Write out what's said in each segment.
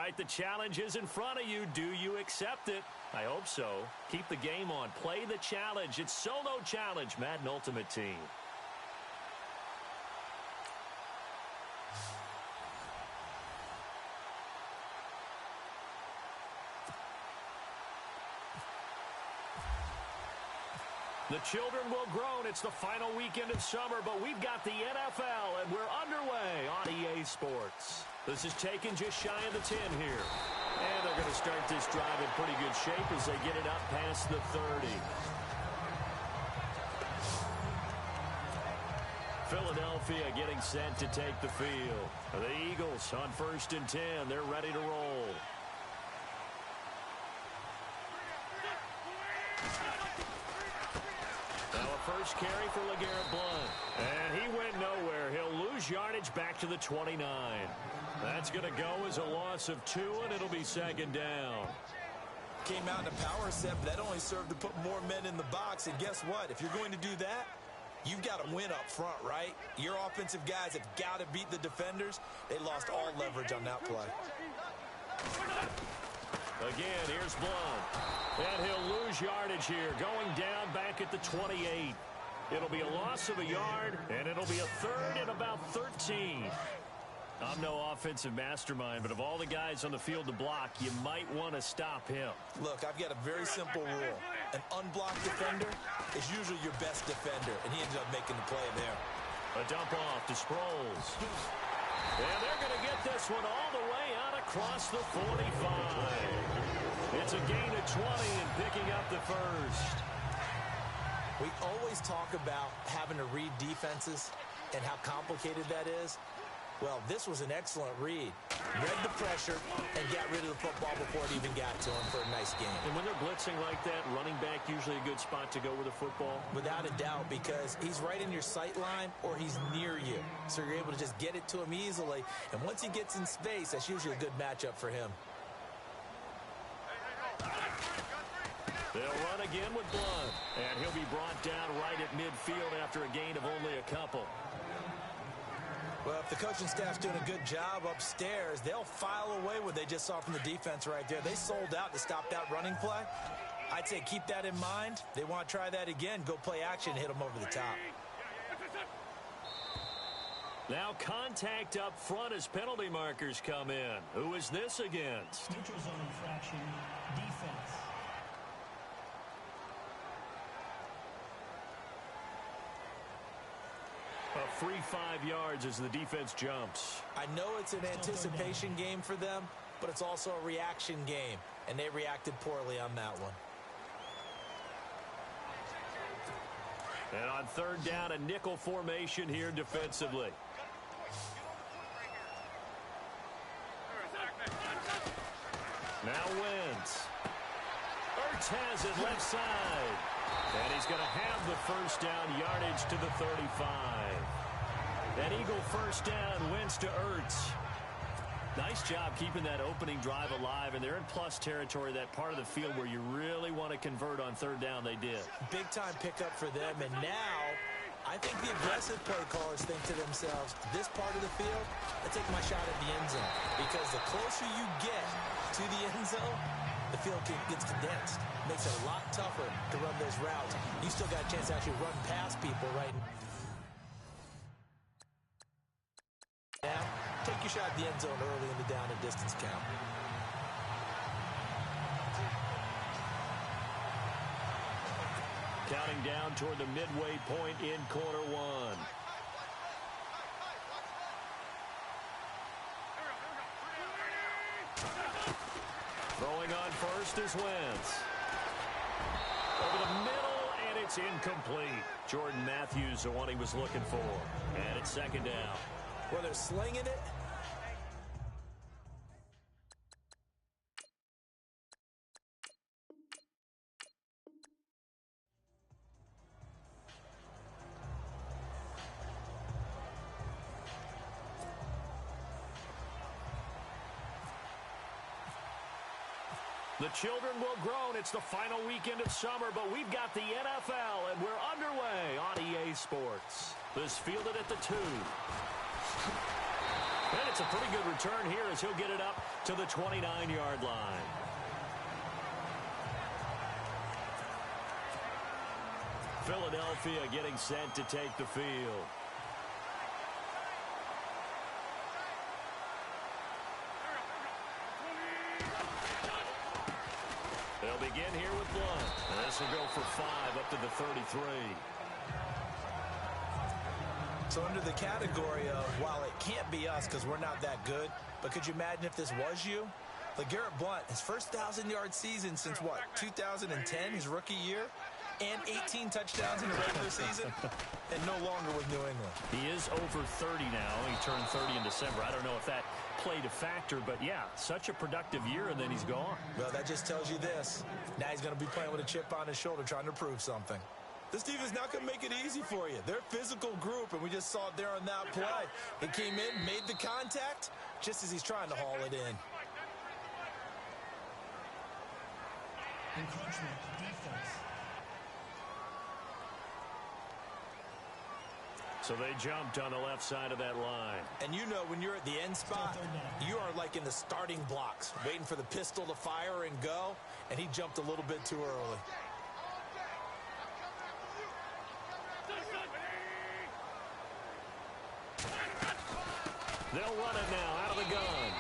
right, the challenge is in front of you. Do you accept it? I hope so. Keep the game on. Play the challenge. It's Solo Challenge, Madden Ultimate Team. The children will groan. It's the final weekend of summer, but we've got the NFL, and we're underway on EA Sports. This is taken just shy of the 10 here. And they're going to start this drive in pretty good shape as they get it up past the 30. Philadelphia getting set to take the field. The Eagles on 1st and 10. They're ready to roll. First carry for LeGarrette Blount. And he went nowhere. He'll lose yardage back to the 29. That's going to go as a loss of 2, and it'll be 2nd down. Came out in a power set, but that only served to put more men in the box. And guess what? If you're going to do that, you've got to win up front, right? Your offensive guys have got to beat the defenders. They lost all leverage on that play. Again, here's Blount. And he'll lose yardage here, going down back at the 28. It'll be a loss of a yard, and it'll be a 3rd and about 13. I'm no offensive mastermind, but of all the guys on the field to block, you might want to stop him. Look, I've got a very simple rule. An unblocked defender is usually your best defender, and he ended up making the play there. A dump off to Sproles. And they're going to get this one all the way out across the 45. It's a gain of 20 and picking up the first. We always talk about having to read defenses and how complicated that is. Well, this was an excellent read. Read the pressure and got rid of the football before it even got to him for a nice game. And when they're blitzing like that, running back usually a good spot to go with a football? Without a doubt, because he's right in your sight line or he's near you. So you're able to just get it to him easily. And once he gets in space, that's usually a good matchup for him. They'll run again with Blount. And he'll be brought down right at midfield after a gain of only a couple. Well, if the coaching staff's doing a good job upstairs, they'll file away what they just saw from the defense right there. They sold out to stop that running play. I'd say keep that in mind. They want to try that again. Go play action, hit them over the top. Now contact up front as penalty markers come in. Who is this against? Neutral zone infraction, defense. A free 5 yards as the defense jumps. I know it's an anticipation game for them, but it's also a reaction game, and they reacted poorly on that one. And on 3rd down, a nickel formation here defensively. Now Wentz. Ertz has it left side. And he's going to have the first down, yardage to the 35. That Eagle first down, Wentz to Ertz. Nice job keeping that opening drive alive, and they're in plus territory, that part of the field where you really want to convert on 3rd down. They did. Big-time pickup for them, and now I think the aggressive play callers think to themselves, this part of the field, I take my shot at the end zone, because the closer you get to the end zone, the field gets condensed. Makes it a lot tougher to run those routes. You still got a chance to actually run past people right now. Take your shot at the end zone early in the down and distance count. Counting down toward the midway point in quarter 1. Throwing on first is Wentz. Over the middle, and it's incomplete. Jordan Matthews, the one he was looking for. And it's 2nd down. Well, they're slinging it. The children will groan. It's the final weekend of summer, but we've got the NFL, and we're underway on EA Sports. This fielded at the 2. And it's a pretty good return here as he'll get it up to the 29-yard line. Philadelphia getting set to take the field. They'll begin here with Blunt. And this will go for 5 up to the 33. So under the category of, while it can't be us because we're not that good, but could you imagine if this was you? LeGarrette Blunt, his first 1,000-yard season since what, 2010, his rookie year? And 18 touchdowns in the regular season, and no longer with New England. He is over 30 now. He turned 30 in December. I don't know if that played a factor, but yeah, such a productive year, and then he's gone. Well, that just tells you this. Now he's going to be playing with a chip on his shoulder trying to prove something. This team is not going to make it easy for you. They're a physical group, and we just saw it there on that play. He came in, made the contact, just as he's trying to haul it in. Encroachment defense. So they jumped on the left side of that line. And you know when you're at the end spot, you are like in the starting blocks, waiting for the pistol to fire and go, and he jumped a little bit too early. They'll run it now out of the gun.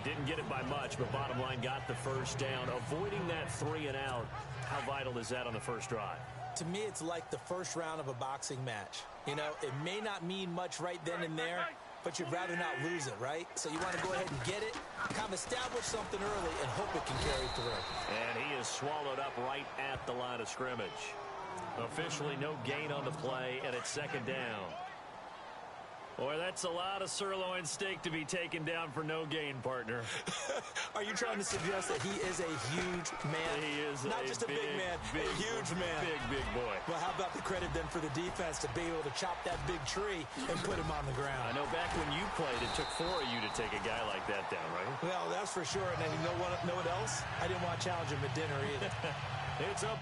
Didn't get it by much, but bottom line got the first down. Avoiding that 3 and out, how vital is that on the first drive? To me, it's like the first round of a boxing match. You know, it may not mean much right then and there, but you'd rather not lose it, right? So you want to go ahead and get it, kind of establish something early, and hope it can carry through. And he is swallowed up right at the line of scrimmage. Officially no gain on the play, and it's second down. Boy, that's a lot of sirloin steak to be taken down for no gain, partner. Are you trying to suggest that he is a huge man? He is not just a big man, a huge man. Big boy. Well, how about the credit then for the defense to be able to chop that big tree and put him on the ground? I know back when you played, it took 4 of you to take a guy like that down, right? Well, that's for sure. And then you know what else? I didn't want to challenge him at dinner either. It's up.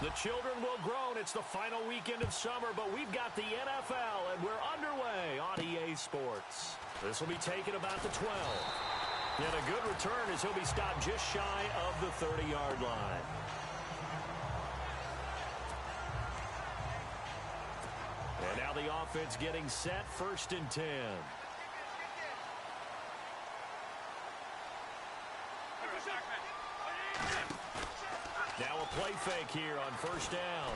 The children will groan. It's the final weekend of summer, but we've got the NFL, and we're underway on EA Sports. This will be taken about the 12. And a good return as he'll be stopped just shy of the 30-yard line. And now the offense getting set, 1st and 10. Now a play fake here on 1st down.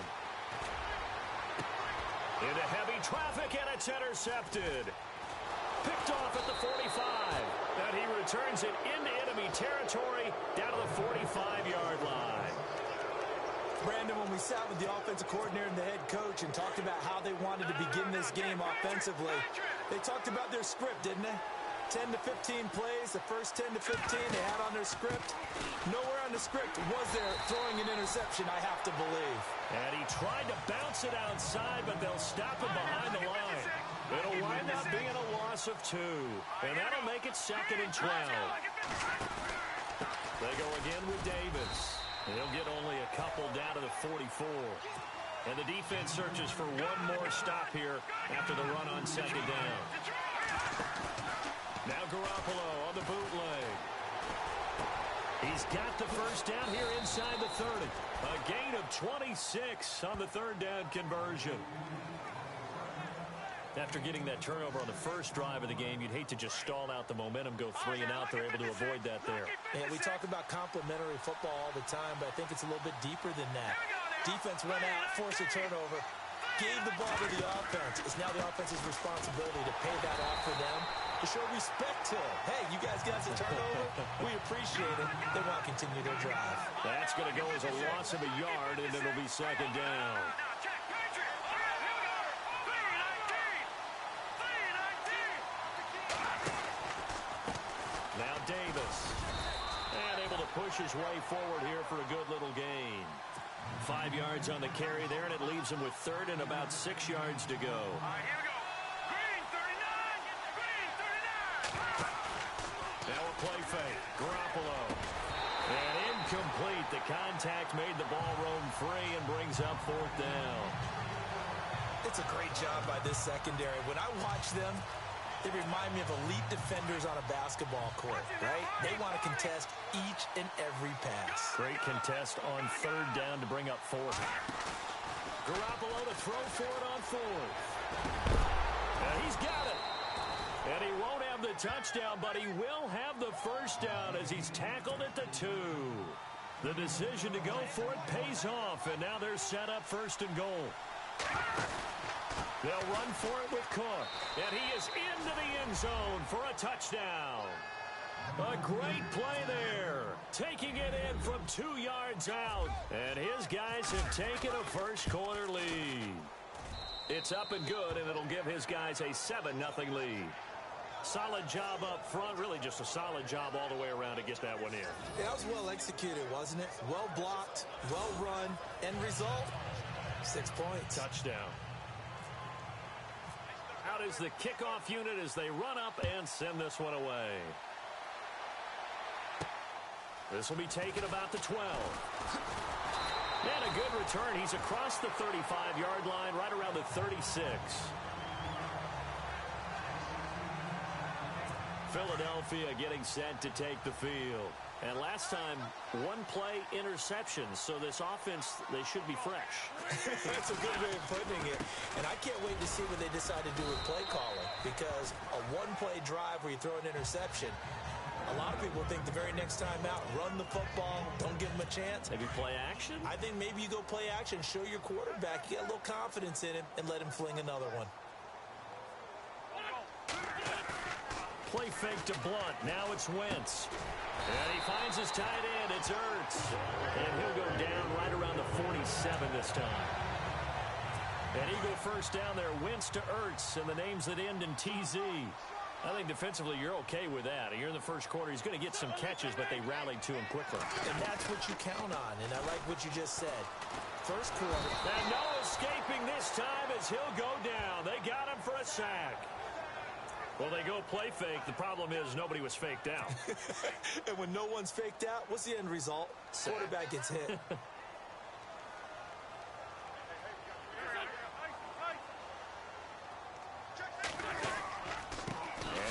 Into heavy traffic, and it's intercepted. Picked off at the 45. And he returns it into enemy territory down to the 45-yard line. Brandon, when we sat with the offensive coordinator and the head coach and talked about how they wanted to begin this game offensively, they talked about their script, didn't they? 10 to 15 plays, the first 10 to 15 they had on their script. Nowhere on the script was there throwing an interception, I have to believe. And he tried to bounce it outside, but they'll stop him behind the line. It'll wind up being a loss of 2. And that'll make it 2nd and 12. They go again with Davis. He'll get only a couple down to the 44. And the defense searches for one more stop here after the run on 2nd down. Now Garoppolo on the bootleg. He's got the first down here inside the 30. A gain of 26 on the 3rd down conversion. After getting that turnover on the first drive of the game, you'd hate to just stall out the momentum, go 3 and out. They're able to avoid that there. Yeah, we talk about complementary football all the time, but I think it's a little bit deeper than that. Defense went out, forced a turnover, gave the ball to the offense. It's now the offense's responsibility to pay that off for them, to show respect to them. Hey, you guys got the turnover. We appreciate it. They want to continue their drive. That's going to go as a loss of a yard, and it'll be 2nd down. Now Davis. And able to push his way forward here for a good little gain. 5 yards on the carry there, and it leaves him with third and about 6 yards to go. All right, here we go. Green 39. Green 39. Now a play fake. Garoppolo. And incomplete. The contact made the ball roam free and brings up fourth down. It's a great job by this secondary. When I watch them, they remind me of elite defenders on a basketball court, right? They want to contest each and every pass. Great contest on third down to bring up fourth. Garoppolo to throw for it on fourth. And he's got it. And he won't have the touchdown, but he will have the first down as he's tackled at the 2. The decision to go for it pays off, and now they're set up first and goal. They'll run for it with Cook, and he is into the end zone for a touchdown. A great play there, taking it in from 2 yards out, and his guys have taken a first-quarter lead. It's up and good, and it'll give his guys a 7-0 lead. Solid job up front, really just a solid job all the way around to get that one in. Yeah, that was well executed, wasn't it? Well blocked, well run, end result, 6 points. Touchdown. Out is the kickoff unit as they run up and send this one away. This will be taken about the 12. And a good return. He's across the 35-yard line, right around the 36. Philadelphia getting set to take the field. And last time, one play interception. So this offense, they should be fresh. That's a good way of putting it. And I can't wait to see what they decide to do with play calling. Because a one-play drive where you throw an interception, a lot of people think the very next time out, run the football, don't give them a chance. Maybe play action? I think maybe you go play action, show your quarterback, you get a little confidence in him, and let him fling another one. Play fake to Blunt. Now it's Wentz. And he finds his tight end. It's Ertz. And he'll go down right around the 47 this time. And Eagle first down there. Wentz to Ertz. And the names that end in TZ. I think defensively you're okay with that. You're in the first quarter. He's going to get some catches, but they rallied to him quickly. And that's what you count on. And I like what you just said. First quarter. And no escaping this time as he'll go down. They got him for a sack. Well, they go play fake. The problem is nobody was faked out. And when no one's faked out, what's the end result? Quarterback gets hit. And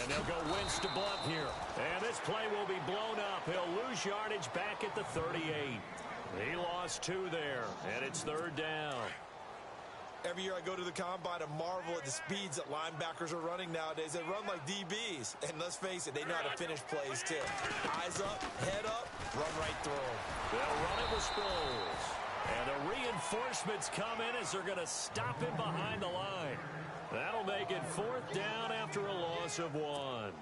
they'll go Wentz to Blunt here. And this play will be blown up. He'll lose yardage back at the 38. He lost 2 there, and it's third down. Every year I go to the combine and marvel at the speeds that linebackers are running nowadays. They run like DBs. And let's face it, they know how to finish plays too. Eyes up, head up, run right through them. They'll run it with Sproles. And the reinforcements come in as they're going to stop him behind the line. That'll make it fourth down after a loss of 1.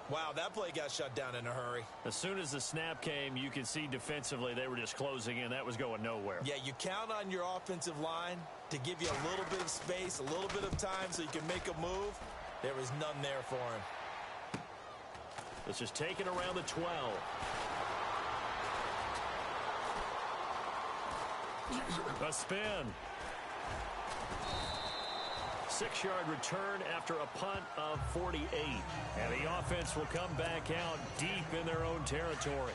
Wow, that play got shut down in a hurry. As soon as the snap came, you can see defensively they were just closing in. That was going nowhere. Yeah, you count on your offensive line to give you a little bit of space, a little bit of time so you can make a move. There was none there for him. This is taken around the 12. A spin. 6-yard return after a punt of 48. And the offense will come back out deep in their own territory.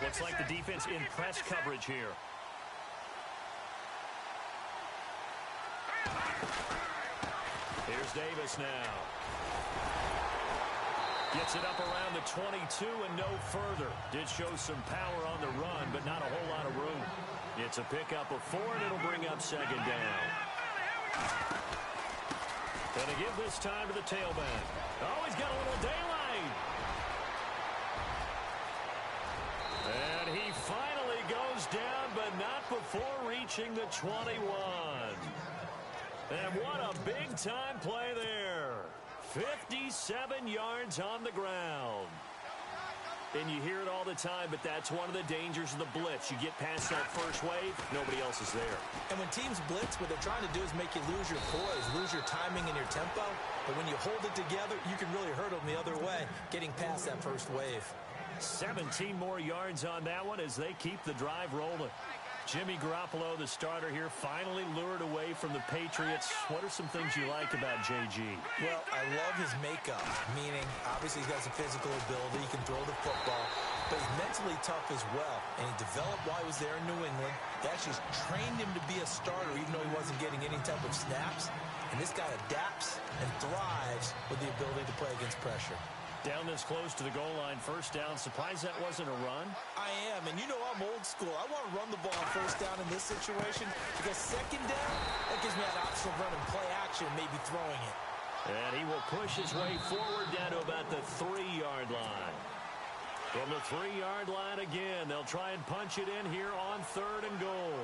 Looks like the defense in press coverage here. Here's Davis now. Gets it up around the 22 and no further. Did show some power on the run, but not a whole lot of room. It's a pickup of 4, and it'll bring up second down. Gonna give this time to the tailback. Oh, he's got a little daylight. And he finally goes down, but not before reaching the 21. And what a big-time play there. 57 yards on the ground. And you hear it all the time, but that's one of the dangers of the blitz. You get past that first wave, nobody else is there. And when teams blitz, what they're trying to do is make you lose your poise, lose your timing and your tempo. But when you hold it together, you can really hurt them the other way, getting past that first wave. 17 more yards on that one as they keep the drive rolling. Jimmy Garoppolo, the starter here, finally lured away from the Patriots. What are some things you like about JG? Well, I love his makeup, meaning obviously he's got some physical ability. He can throw the football, but he's mentally tough as well. And he developed while he was there in New England. They actually trained him to be a starter even though he wasn't getting any type of snaps. And this guy adapts and thrives with the ability to play against pressure. Down this close to the goal line, first down. Surprised that wasn't a run? I am, and you know I'm old school. I want to run the ball on first down in this situation because second down, that gives me an option of running play action, maybe throwing it. And he will push his way forward down to about the 3-yard line. From the 3-yard line again, they'll try and punch it in here on 3rd and goal.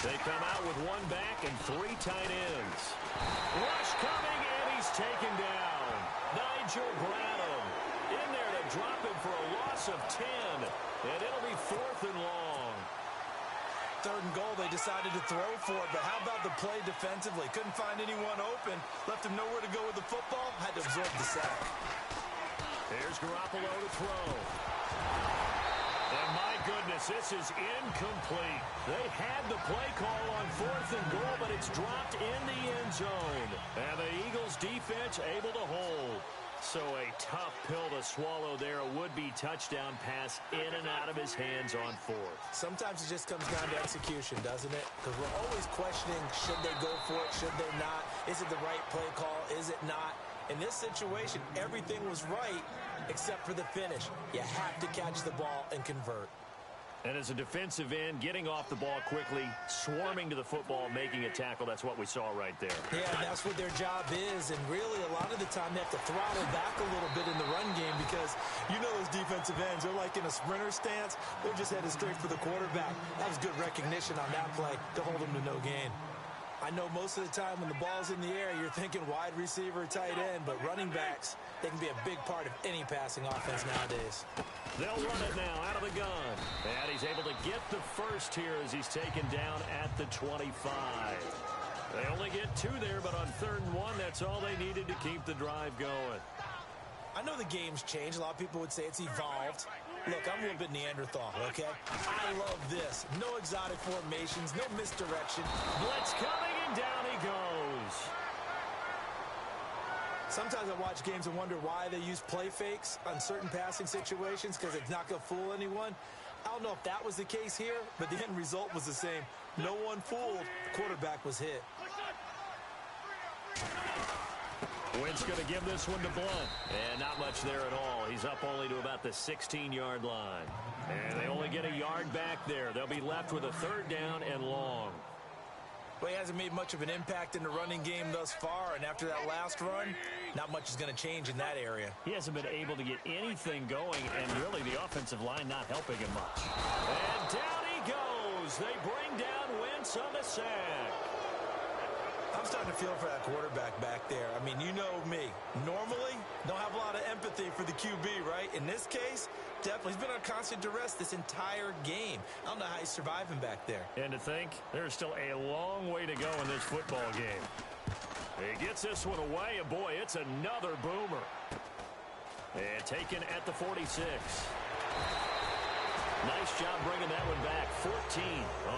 They come out with one back and 3 tight ends. Rush coming, and he's taken down. Nigel Bradham in there to drop him for a loss of 10. And it'll be 4th and long. 3rd and goal, they decided to throw for it, but how about the play defensively? Couldn't find anyone open. Left him nowhere to go with the football. Had to absorb the sack. Here's Garoppolo to throw. And my goodness, this is incomplete. They had the play call on 4th and goal, but it's dropped in the end zone. And the Eagles defense able to hold. So a tough pill to swallow there. A would-be touchdown pass in and out of his hands on 4th. Sometimes it just comes down to execution, doesn't it? Because we're always questioning, should they go for it, should they not? Is it the right play call, is it not? In this situation, everything was right except for the finish. You have to catch the ball and convert. And as a defensive end, getting off the ball quickly, swarming to the football, making a tackle, that's what we saw right there. Yeah, that's what their job is. And really, a lot of the time, they have to throttle back a little bit in the run game because you know those defensive ends, they're like in a sprinter stance. They're just headed straight for the quarterback. That was good recognition on that play to hold them to no gain. I know most of the time when the ball's in the air, you're thinking wide receiver, tight end, but running backs, they can be a big part of any passing offense nowadays. They'll run it now out of the gun. And he's able to get the first here as he's taken down at the 25. They only get 2 there, but on 3rd and 1, that's all they needed to keep the drive going. I know the game's changed. A lot of people would say it's evolved. Look, I'm a little bit Neanderthal, okay? I love this. No exotic formations, no misdirection. Blitz coming, and down he goes. Sometimes I watch games and wonder why they use play fakes on certain passing situations because it's not going to fool anyone. I don't know if that was the case here, but the end result was the same. No one fooled. The quarterback was hit. Wentz going to give this one to Blunt. And not much there at all. He's up only to about the 16-yard line. And they only get a yard back there. They'll be left with a 3rd down and long. Well, he hasn't made much of an impact in the running game thus far, and after that last run, not much is going to change in that area. He hasn't been able to get anything going, and really the offensive line not helping him much. And down he goes. They bring down Wentz on the sack. I'm starting to feel for that quarterback back there. I mean, you know me. Normally, don't have a lot of empathy for the QB, right? In this case, definitely. He's been on constant duress this entire game. I don't know how he's surviving back there. And to think, there's still a long way to go in this football game. He gets this one away, and boy, it's another boomer. And taken at the 46. Nice job bringing that one back. 14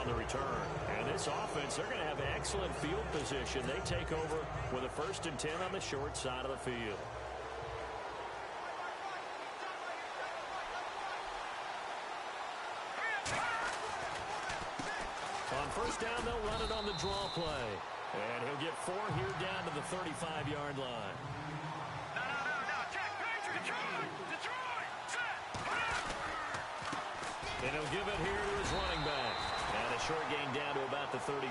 on the return. And this offense, they're going to have excellent field position. They take over with a 1st and 10 on the short side of the field. On 1st down, they'll run it on the draw play. And he'll get 4 here down to the 35-yard line. And he'll give it here to his running back. And a short gain down to about the 33.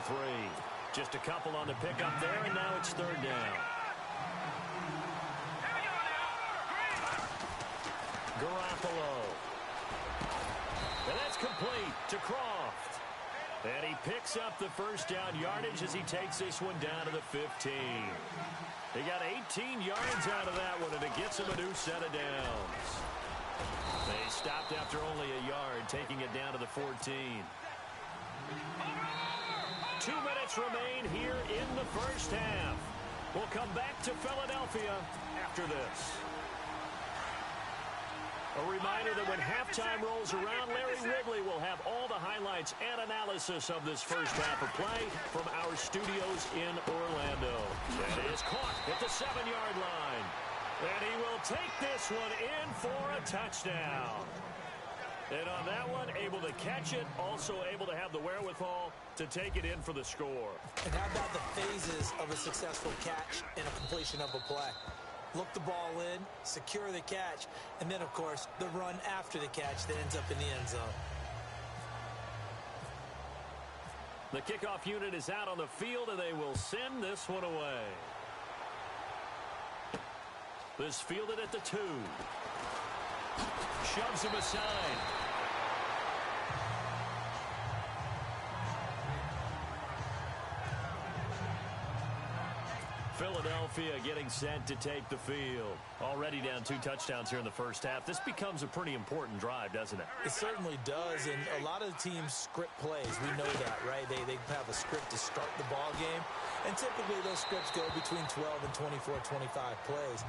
Just a couple on the pickup there, and now it's 3rd down. Garoppolo. And that's complete to Croft. And he picks up the 1st down yardage as he takes this one down to the 15. He got 18 yards out of that one, and it gets him a new set of downs. They stopped after only a yard, taking it down to the 14. 2 minutes remain here in the 1st half. We'll come back to Philadelphia after this. A reminder that when halftime rolls around, Larry Ridley will have all the highlights and analysis of this first half of play from our studios in Orlando. And it is caught at the 7-yard line. And he will take this one in for a touchdown. And on that one, able to catch it, also able to have the wherewithal to take it in for the score. And how about the phases of a successful catch and a completion of a play? Look the ball in, secure the catch, and then, of course, the run after the catch that ends up in the end zone. The kickoff unit is out on the field, and they will send this one away. This fielded at the 2. Shoves him aside. Philadelphia getting set to take the field. Already down 2 touchdowns here in the first half. This becomes a pretty important drive, doesn't it? It certainly does, and a lot of teams script plays. We know that, right? They have a script to start the ball game, and typically those scripts go between 12 and 24, 25 plays.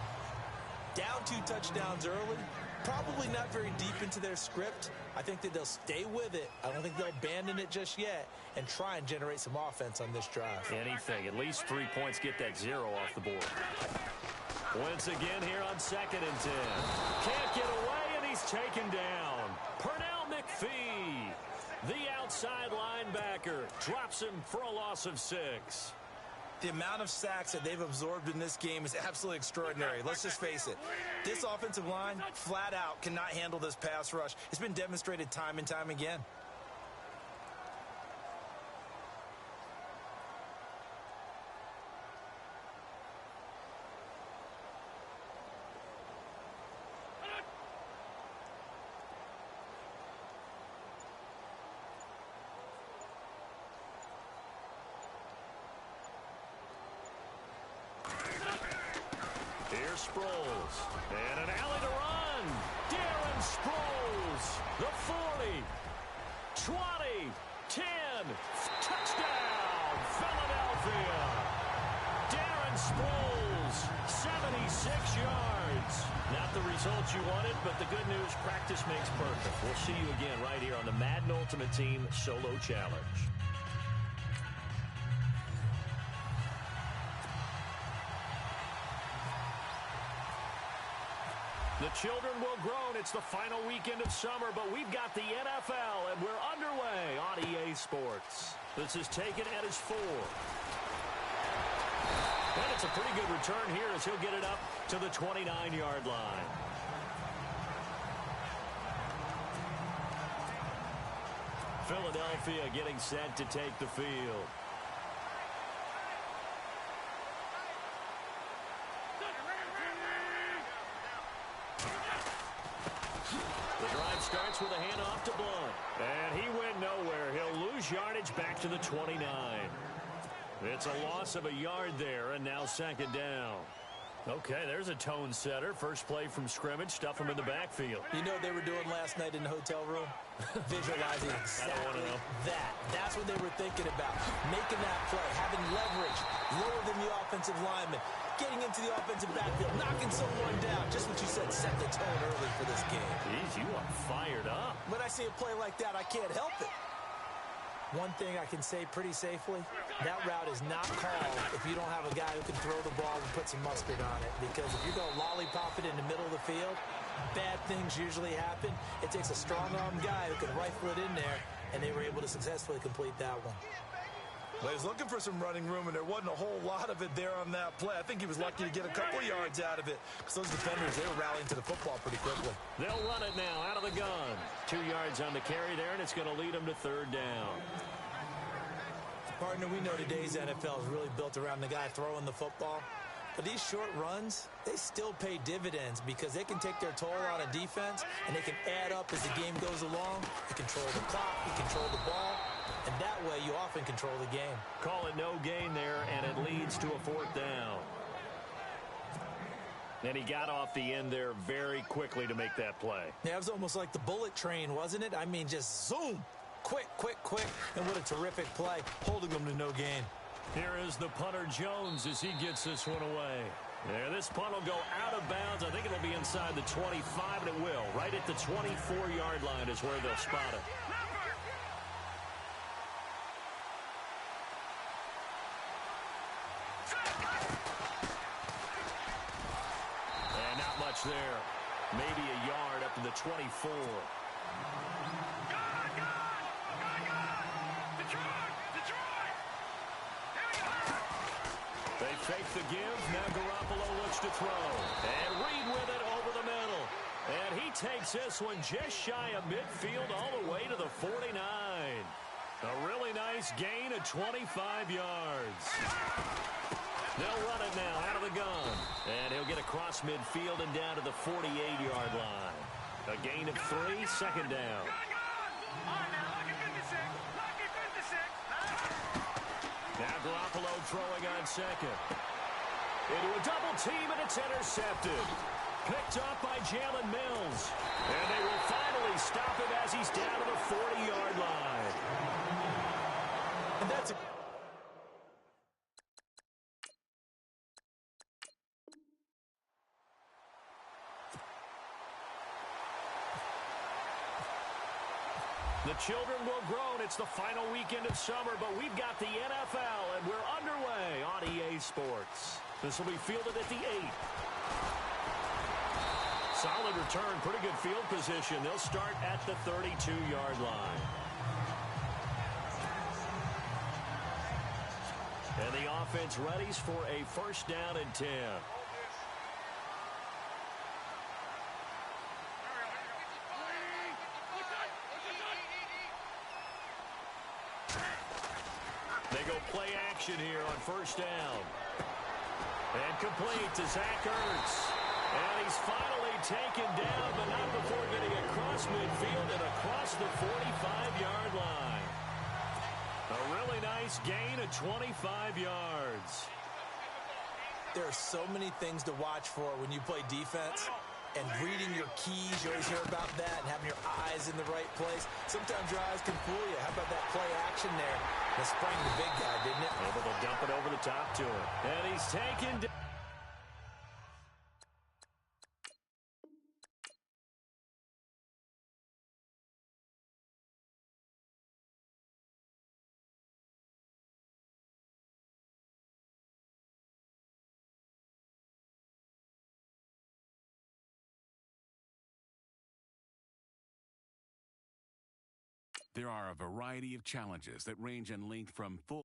Down 2 touchdowns early, probably not very deep into their script. I think that they'll stay with it. I don't think they'll abandon it just yet and try and generate some offense on this drive. Anything. At least 3 points. Get that 0 off the board. Once again here on 2nd and 10. Can't get away, and he's taken down. Pernell McPhee, the outside linebacker, drops him for a loss of 6. The amount of sacks that they've absorbed in this game is absolutely extraordinary. Let's just face it. This offensive line, flat out, cannot handle this pass rush. It's been demonstrated time and time again. Here's Sproles. And an alley to run. Darren Sproles. The 40. 20. 10. Touchdown. Philadelphia. Darren Sproles. 76 yards. Not the results you wanted, but the good news, practice makes perfect. We'll see you again right here on the Madden Ultimate Team Solo Challenge. The children will groan. It's the final weekend of summer, but we've got the NFL, and we're underway on EA Sports. This is taken at his 4. And it's a pretty good return here as he'll get it up to the 29-yard line. Philadelphia getting set to take the field. Starts with a handoff to Blunt. And he went nowhere. He'll lose yardage back to the 29. It's a loss of a yard there, and now 2nd down. Okay, there's a tone setter. First play from scrimmage. Stuff him in the backfield. You know what they were doing last night in the hotel room? Visualizing exactly that. That's what they were thinking about. Making that play, having leverage, lower than the offensive lineman, getting into the offensive backfield, knocking someone down. Just what you said, set the tone early for this game. Jeez, you are fired up. When I see a play like that, I can't help it. One thing I can say pretty safely, that route is not called if you don't have a guy who can throw the ball and put some mustard on it. Because if you're going to lollipop it in the middle of the field, bad things usually happen. It takes a strong-arm guy who can rifle it in there, and they were able to successfully complete that one. Well, he was looking for some running room, and there wasn't a whole lot of it there on that play. I think he was lucky to get a couple yards out of it because those defenders, they were rallying to the football pretty quickly. They'll run it now out of the gun. 2 yards on the carry there, and it's going to lead them to 3rd down. Partner, we know today's NFL is really built around the guy throwing the football. But these short runs, they still pay dividends because they can take their toll on a defense, and they can add up as the game goes along. You control the clock, you control the ball, and that way you often control the game. Call it no gain there, and it leads to a 4th down. And he got off the end there very quickly to make that play. Yeah, it was almost like the bullet train, wasn't it? I mean, just zoom. Quick, quick, quick. And what a terrific play, holding them to no gain. Here is the punter Jones as he gets this one away. There, this punt will go out of bounds. I think it'll be inside the 25, and it will. Right at the 24-yard line is where they'll spot it. And not much there. Maybe a yard up to the 24. They fake the give. Now Garoppolo looks to throw. And Reed with it over the middle. And he takes this one just shy of midfield all the way to the 49. A really nice gain of 25 yards. They'll run it now out of the gun. And he'll get across midfield and down to the 48-yard line. A gain of 3, second down. Now Garoppolo throwing on second. Into a double team, and it's intercepted. Picked up by Jalen Mills. And they will finally stop him as he's down to the 40-yard line. And that's a... The children will grow. It's the final weekend of summer, but we've got the NFL, and we're underway on EA Sports. This will be fielded at the 8. Solid return, pretty good field position. They'll start at the 32-yard line. And the offense readies for a first down and 10. They go play action here on first down. And complete to Zach Ertz. And he's finally taken down, but not before getting across midfield and across the 45-yard line. A really nice gain of 25 yards. There are so many things to watch for when you play defense. And reading your keys, you always hear about that, and having your eyes in the right place. Sometimes your eyes can fool you. How about that play action there? That sprang the big guy, didn't it? Able to dump it over the top to him. And he's taken down. There are a variety of challenges that range in length from full